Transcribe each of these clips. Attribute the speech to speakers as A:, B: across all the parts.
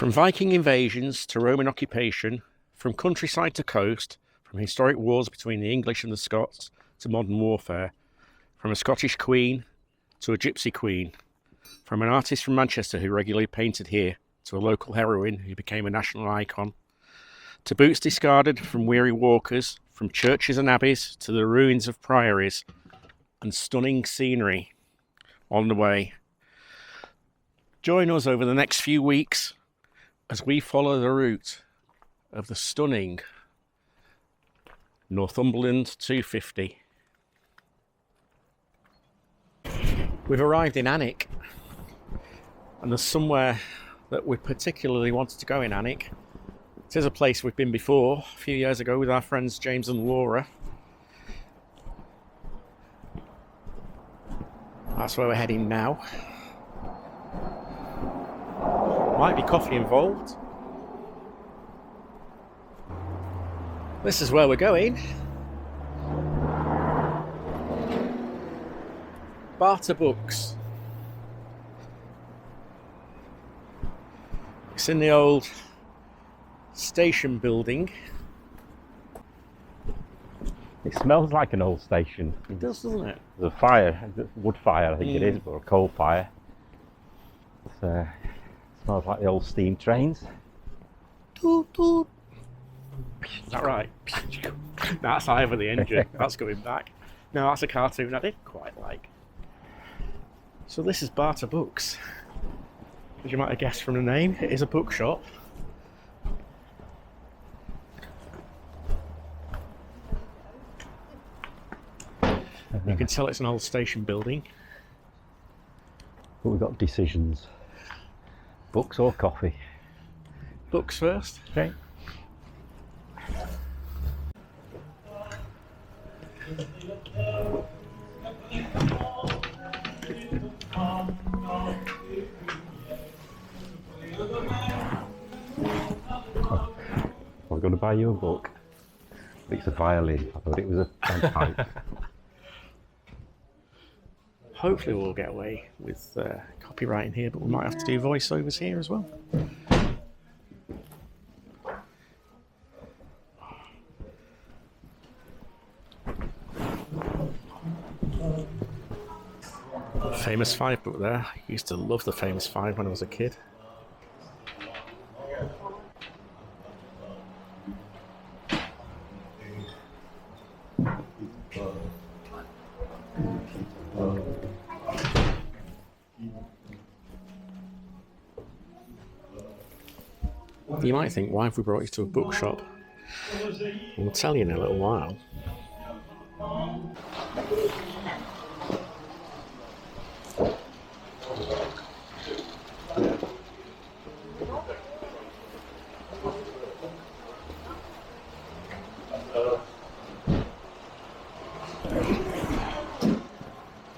A: From Viking invasions to Roman occupation, from countryside to coast, from historic wars between the English and the Scots to modern warfare, from a Scottish queen to a gypsy queen, from an artist from Manchester who regularly painted here to a local heroine who became a national icon, to boots discarded from weary walkers, from churches and abbeys to the ruins of priories, and stunning scenery on the way. Join us over the next few weeks as we follow the route of the stunning Northumberland 250. We've arrived in Alnwick, and there's somewhere that we particularly wanted to go in Alnwick. It is a place we've been before a few years ago with our friends James and Laura. That's where we're heading now. Might be coffee involved. This is where we're going. Barter Books. It's in the old station building.
B: It smells like an old station.
A: It does, doesn't it?
B: There's a fire, wood fire I think it is, or a coal fire. It smells like the old steam trains.
A: Toot, toot. Is that right? That's either the engine. That's going back. No, that's a cartoon I did quite like. So this is Barter Books. As you might have guessed from the name, it is a bookshop. You can tell it's an old station building.
B: But we've got decisions. Books or coffee?
A: Books first.
B: Okay. I was going to buy you a book. It's a violin. I thought it was a bagpipe.
A: Hopefully we'll get away with copyrighting here, but we might have to do voiceovers here as well. Famous Five book there. I used to love the Famous Five when I was a kid. You might think, why have we brought you to a bookshop? We'll tell you in a little while.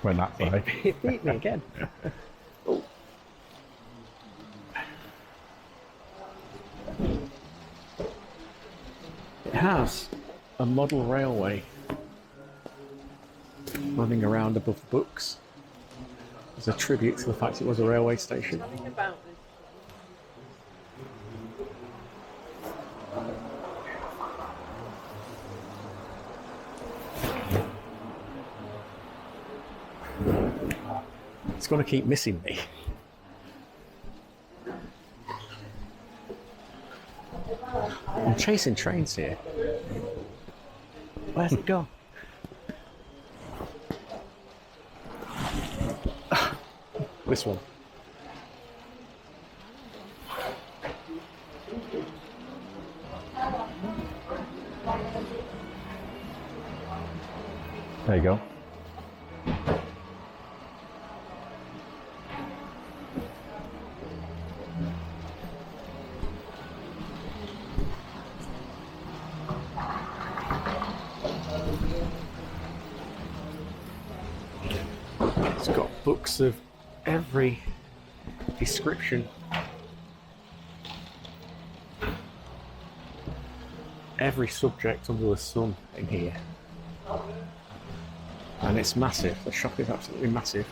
B: When that's like.
A: It beat me again. It has a model railway running around above the books as a tribute to the fact it was a railway station. It's going to keep missing me. I'm chasing trains here. Where's it gone? This one.
B: There you go.
A: It's got books of every description, every subject under the sun in here, and it's massive. The shop is absolutely massive.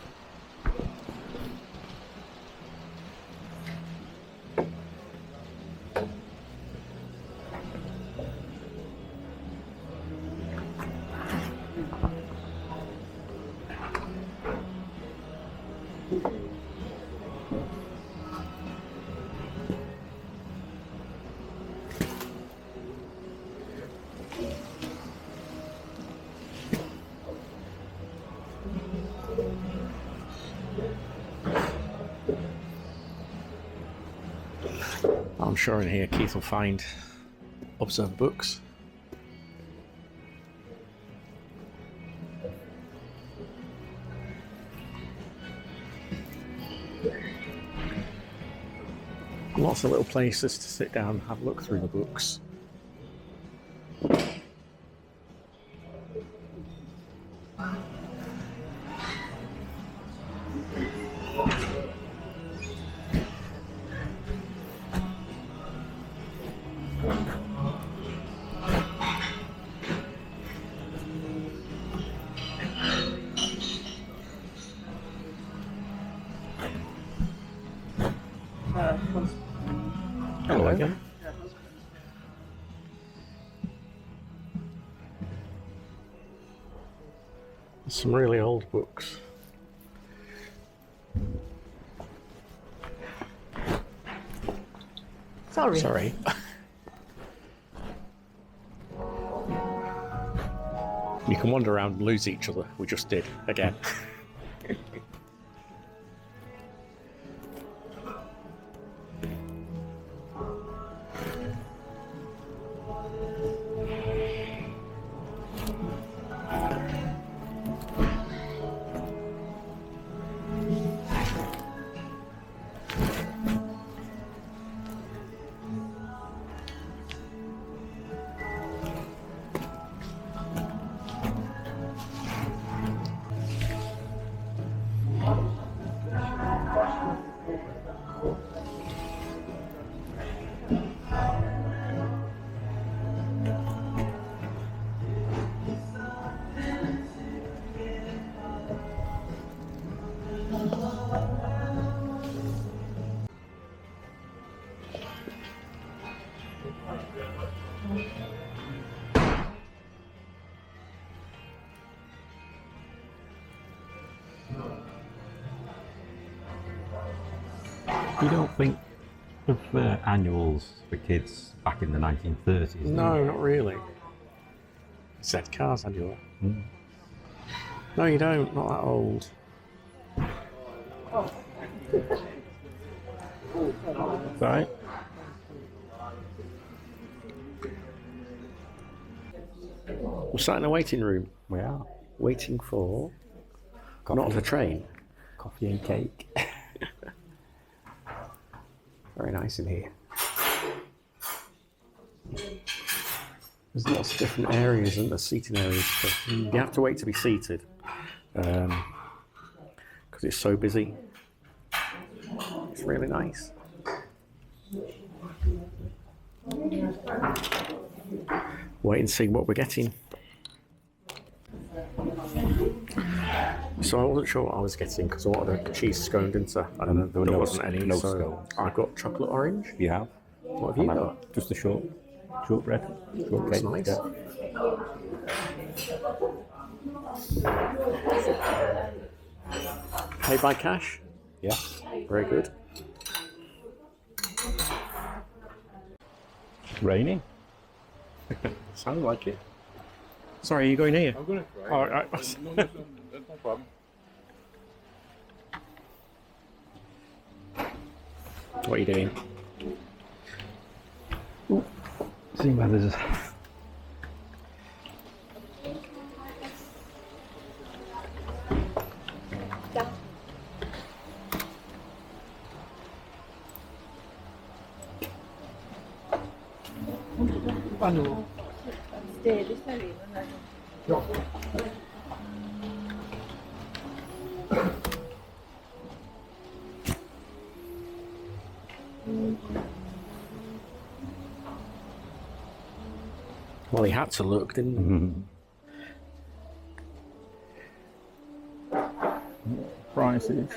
A: I'm sure in here Keith will find Observe books. Lots of little places to sit down and have a look through the books. Hello again. Some really old books. Sorry. You can wander around and lose each other. We just did again.
B: You don't think of annuals for kids back in the 1930s?
A: No, not really. Z Cars annual.
B: Mm.
A: No, you don't. Not that old.
B: Right.
A: We're sat in a waiting room,
B: We are.
A: waiting for
B: Coffee,
A: not the train.
B: coffee and cake.
A: Very nice in here. There's lots of different areas and the seating areas. But you have to wait to be seated because it's so busy. It's really nice. Wait and see what we're getting. So I wasn't sure what I was getting because I wanted a cheese scone, didn't I? And there wasn't any.
B: no
A: so
B: scones.
A: I got chocolate orange.
B: You have?
A: What have you got?
B: Just a shortbread.
A: That's
B: Shortcake.
A: nice. Pay by cash?
B: Yeah.
A: Very good.
B: Raining.
A: Sounds like it. Sorry, are you going here?
C: I'm going to try.
A: All right.
C: That's no problem.
A: What are you doing?
B: See whether there's
A: Well, he had to look, didn't he?
B: prices.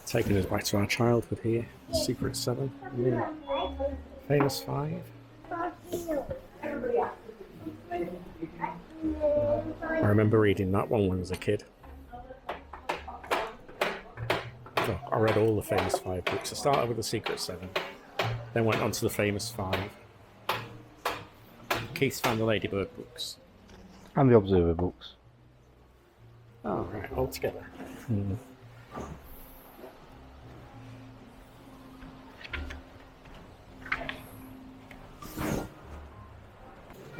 A: Taking us back to our childhood here. Secret 7. Yeah. Famous 5. I remember reading that one when I was a kid. Oh, I read all the famous 5 books. I started with the Secret 7, then went on to the famous 5. Keith's found the Ladybird books.
B: And the Observer books.
A: Oh, right, all together.
B: Mm.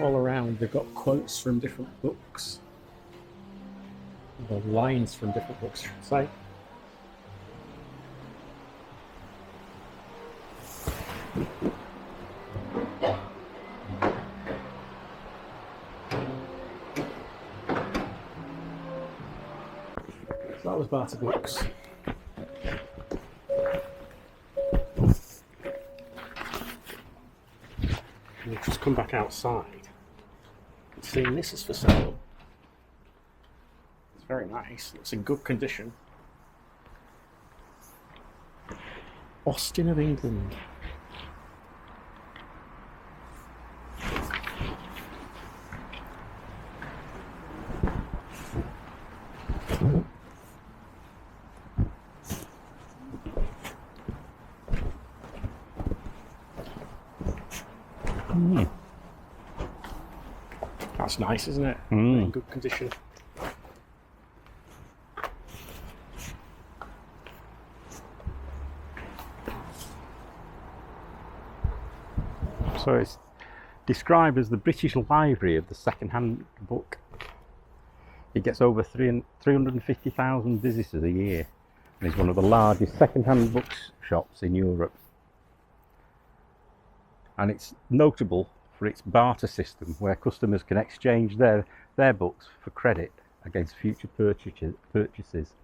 A: All around, they've got quotes from different books. Or lines from different books, should I say. So that was Barter Books. We've just come back outside and seen this is for sale. It's very nice. It's in good condition. Austin of England.
B: Mm.
A: That's nice, isn't it?
B: Mm.
A: In good condition.
B: So it's described as the British Library of the second-hand book. It gets over 350,000 visitors a year and is one of the largest second-hand bookshops in Europe. And it's notable for its barter system, where customers can exchange their books for credit against future purchases.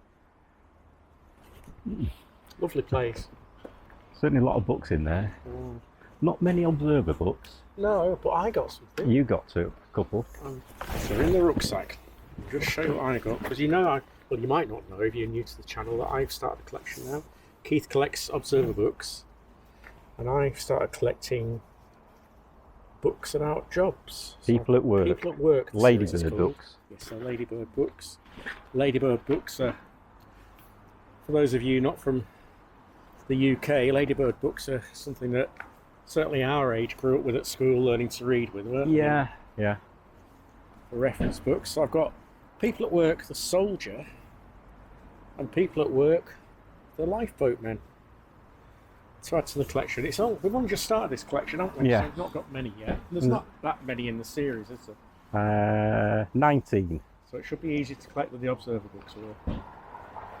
A: Lovely place.
B: Certainly a lot of books in there.
A: Mm.
B: Not many Observer books.
A: No, but I got something.
B: You got to a couple.
A: They're in the rucksack. I'll just show you what I got, because you know, well, you might not know if you're new to the channel, that I've started a collection now. Keith collects Observer books, and I've started collecting books about jobs.
B: People at Work.
A: People at Work.
B: Ladybird books.
A: Yes, they're Ladybird books. Ladybird books are, for those of you not from the UK, Ladybird books are something that certainly our age grew up with at school, learning to read with, weren't
B: Yeah, yeah.
A: the reference books. So I've got People at Work, the Soldier, and People at Work, the Lifeboat Men. To add to the collection. We've only just started this collection, haven't we?
B: Yeah.
A: So we've not got many yet. There's not that many in the series, is there?
B: 19.
A: So it should be easy to collect with the Observer books.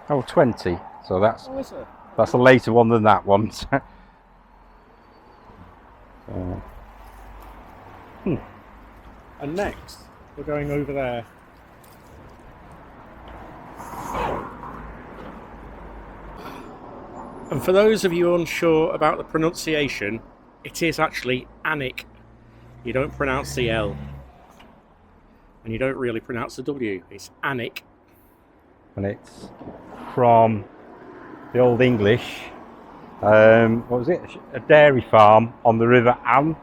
B: Oh, 20. So that's
A: Oh, is it?
B: a later one than that one.
A: And next, we're going over there. And for those of you unsure about the pronunciation, it is actually Alnwick. You don't pronounce the L. And you don't really pronounce the W. It's Alnwick.
B: And it's from the Old English. What was it? A dairy farm on the River Aln.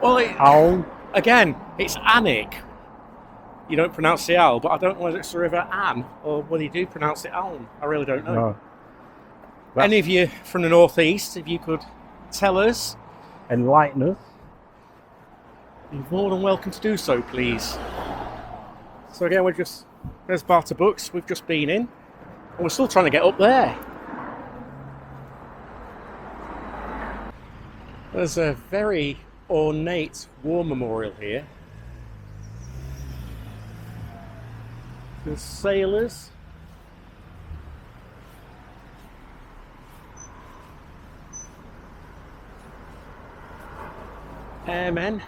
A: Well, again, it's Alnwick. You don't pronounce the L, but I don't know whether it's the River Ann or whether you do pronounce it Aln. I really don't know.
B: No.
A: Any of you from the northeast, if you could tell us,
B: Enlighten us.
A: you're more than welcome to do so, please. So again, there's Barter Books, we've just been in, and we're still trying to get up there. There's a very ornate war memorial here. There's sailors. Airmen.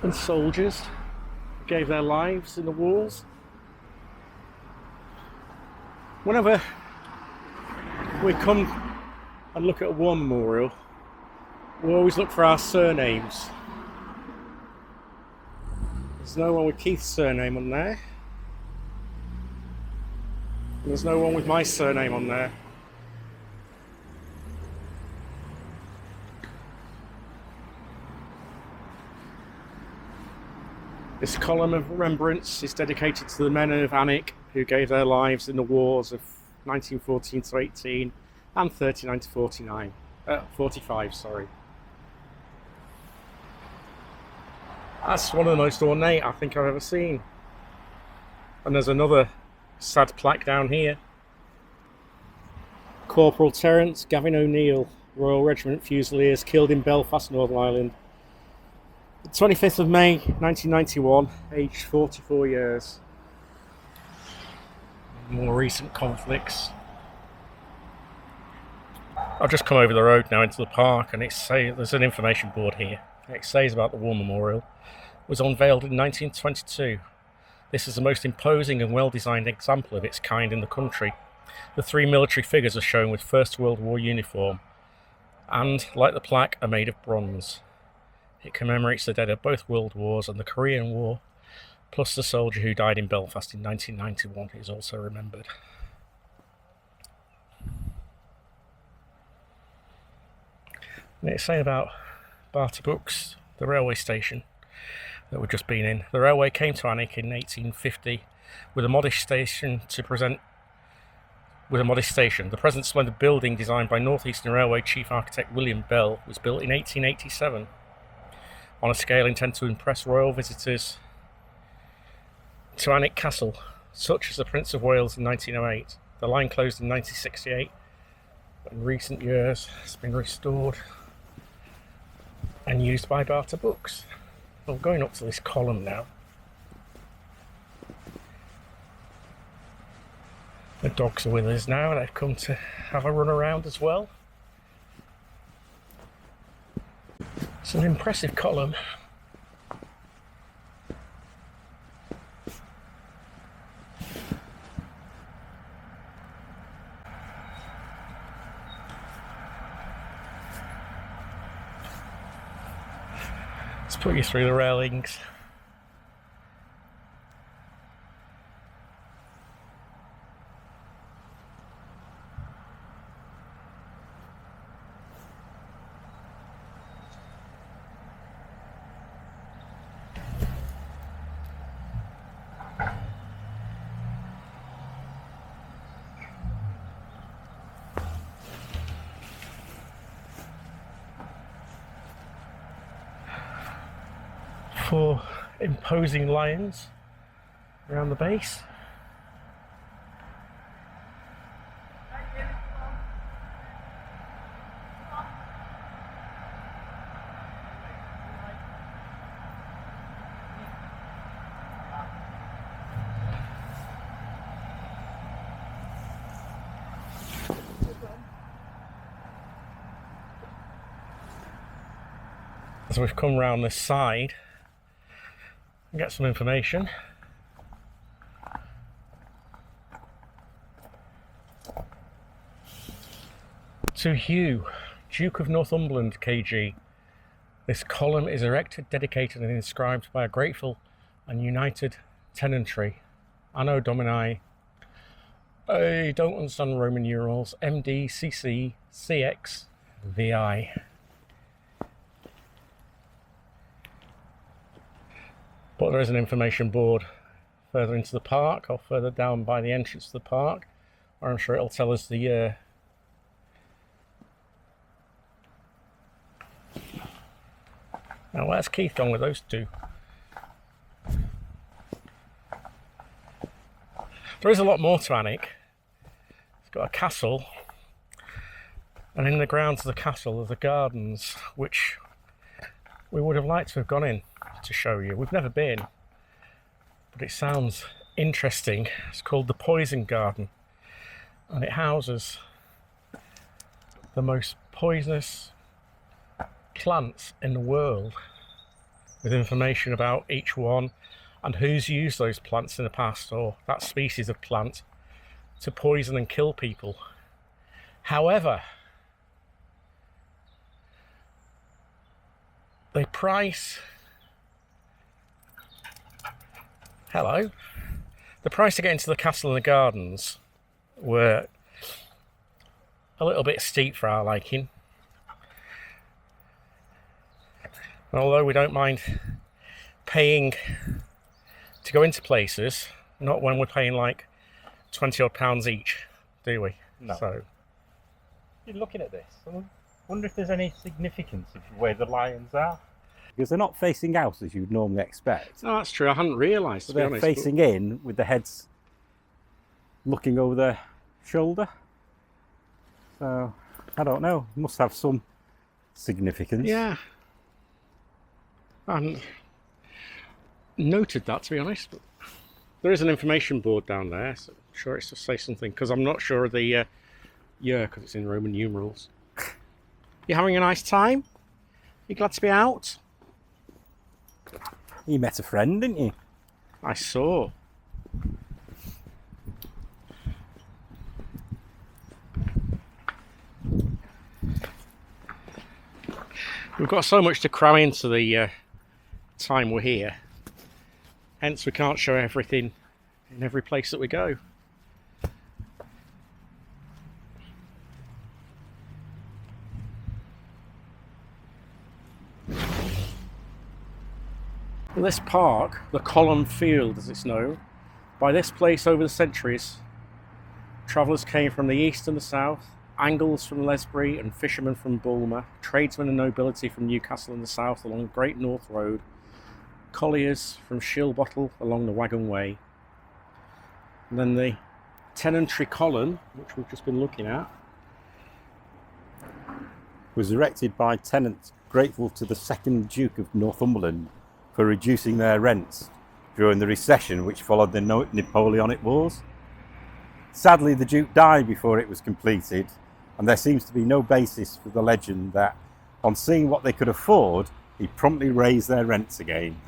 A: And soldiers gave their lives in the wars. Whenever we come and look at a war memorial, we always look for our surnames. There's no one with Keith's surname on there. And there's no one with my surname on there. This column of remembrance is dedicated to the men of Alnwick who gave their lives in the wars of 1914 to 18 and 39 to 45, sorry. That's one of the most ornate I think I've ever seen. And there's another sad plaque down here. Corporal Terence Gavin O'Neill, Royal Regiment Fusiliers, killed in Belfast, Northern Ireland. The 25th of May 1991, aged 44 years. More recent conflicts. I've just come over the road now into the park, and there's an information board here. It says about the War Memorial. It was unveiled in 1922. This is the most imposing and well-designed example of its kind in the country. The three military figures are shown with First World War uniform, and, like the plaque, are made of bronze. It commemorates the dead of both World Wars and the Korean War, plus the soldier who died in Belfast in 1991 is also remembered. And it's saying about Barter Books, the railway station that we've just been in. The railway came to Alnwick in 1850 with a modest station. The present splendid building, designed by North Eastern Railway Chief Architect William Bell, was built in 1887 on a scale intended to impress royal visitors to Alnwick Castle, such as the Prince of Wales in 1908. The line closed in 1968, but in recent years it's been restored and used by Barter Books. I'm going up to this column now. The dogs are with us now, they've come to have a run around as well. It's an impressive column. Let's put you through the railings. Four imposing lions around the base. As we've come round this side, get some information. To Hugh, Duke of Northumberland, KG. This column is erected, dedicated and inscribed by a grateful and united tenantry. Anno Domini, I don't understand Roman numerals, MD, CC, CX, VI. But there is an information board further into the park, or further down by the entrance to the park, or I'm sure it'll tell us the year. Now where's Keith gone with those two? There is a lot more to Alnwick. It's got a castle, and in the grounds of the castle are the gardens, which we would have liked to have gone in to show you. We've never been, but it sounds interesting. It's called the Poison Garden, and it houses the most poisonous plants in the world, with information about each one and who's used those plants in the past, or that species of plant, to poison and kill people. However, the price to get into the castle and the gardens were a little bit steep for our liking. And although we don't mind paying to go into places, not when we're paying like 20 odd pounds each, do we?
B: No.
A: So
B: You're looking at this. I wonder if there's any significance of where the lions are. Because they're not facing out as you'd normally expect.
A: no, that's true. I hadn't realised, to
B: But
A: be
B: they're
A: honest.
B: facing in with the heads looking over their shoulder. So, I don't know. Must have some significance.
A: Yeah. I hadn't noted that, to be honest. But there is an information board down there, so I'm sure it's to say something, because I'm not sure of the year, because it's in Roman numerals. You having a nice time? You glad to be out?
B: You met a friend, didn't you?
A: I saw. We've got so much to cram into the time we're here. Hence we can't show everything in every place that we go. This park, the Column Field as it's known, by this place over the centuries, travellers came from the east and the south, Angles from Lesbury and fishermen from Bulmer, tradesmen and nobility from Newcastle in the south along the Great North Road, colliers from Shilbottle along the Wagon Way. And then the tenantry column, which we've just been looking at,
B: Was erected by tenants grateful to the second Duke of Northumberland for reducing their rents during the recession which followed the Napoleonic Wars. Sadly, the Duke died before it was completed, and there seems to be no basis for the legend that, on seeing what they could afford, he promptly raised their rents again.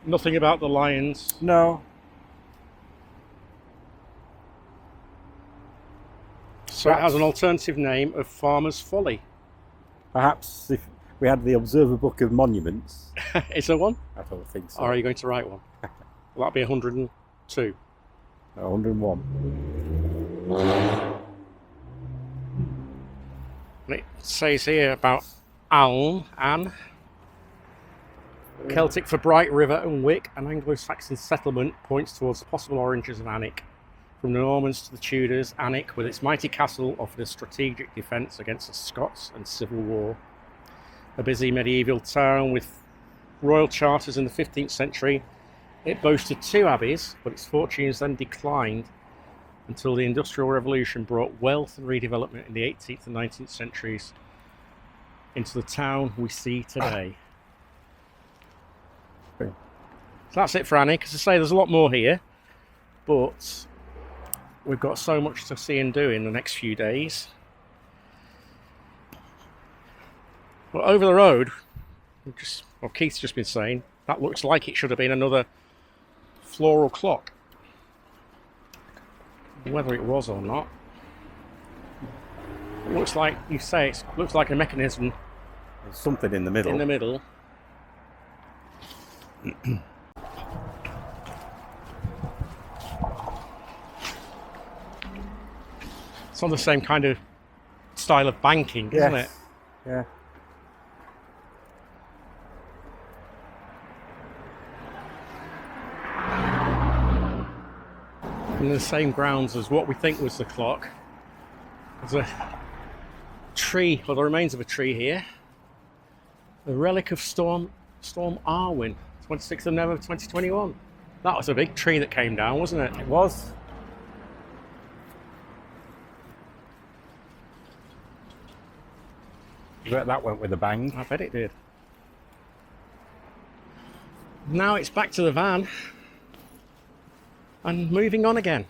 A: nothing about the lions.
B: No.
A: So it has an alternative name of Farmer's Folly.
B: Perhaps if we had the Observer Book of Monuments.
A: Is there one?
B: I don't think so.
A: Or are you going to write one? Will that be 102?
B: 101.
A: And it says here about Aln, Anne, Celtic for Bright River and Wick, an Anglo-Saxon settlement points towards the possible origins of Alnwick. From the Normans to the Tudors, Alnwick, with its mighty castle, offered a strategic defence against the Scots and Civil War. A busy medieval town with royal charters in the 15th century, it boasted 2 abbeys, but its fortunes then declined until the Industrial Revolution brought wealth and redevelopment in the 18th and 19th centuries into the town we see today.
B: Okay.
A: So that's it for Alnwick. As I say, there's a lot more here, but we've got so much to see and do in the next few days. Well, over the road, Keith's just been saying, that looks like it should have been another floral clock. Whether it was or not. It looks like, you say, it looks like a mechanism
B: There's something in the middle.
A: in the middle. It's on the same kind of style of banking, isn't it?
B: Yeah.
A: In the same grounds as what we think was the clock. There's a tree, or the remains of a tree here. The relic of Storm Arwen, 26th of November 2021. That was a big tree that came down, wasn't it?
B: It was. I bet that went with a bang.
A: I bet it did. Now it's back to the van and moving on again.